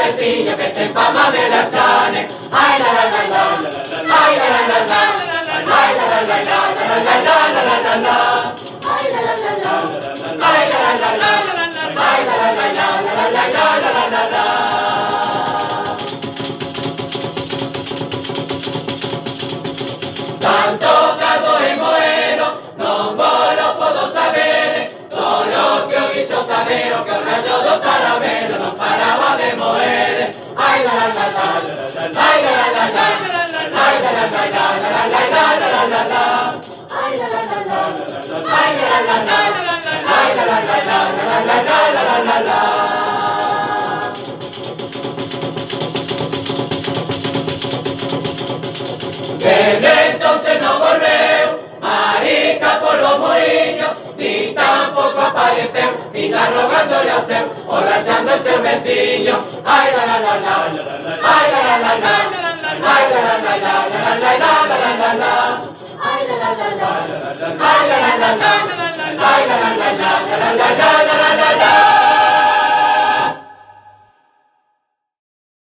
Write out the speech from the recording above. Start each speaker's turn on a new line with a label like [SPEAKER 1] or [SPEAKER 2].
[SPEAKER 1] cervecillo que te empama de las chanes. Ay la la la la, ay la la la la, ay la la la la, la la la la la la la. Ay la la la la, ay la la la la, ay la la la la, la la la la la la. Tanto caldo e moeno, non vos lo posso sapere, solo che ho visto sapere che un raggio do caramelo non parava de moere. Ai la la la la, ai la la la la, ai la la la la, la la la la la la. Ai la la la la, ai la la la la, ai la la la la, la la la la la. Desde entonces no volveu, marica por los moinhos, ni tampoco apareceu, ni está rogándole a seu, o rachando el cervecillo. Ay la la la la, ay la la la la, ay la la la la, la la la la la la. Ay la la la la, ay la la la la.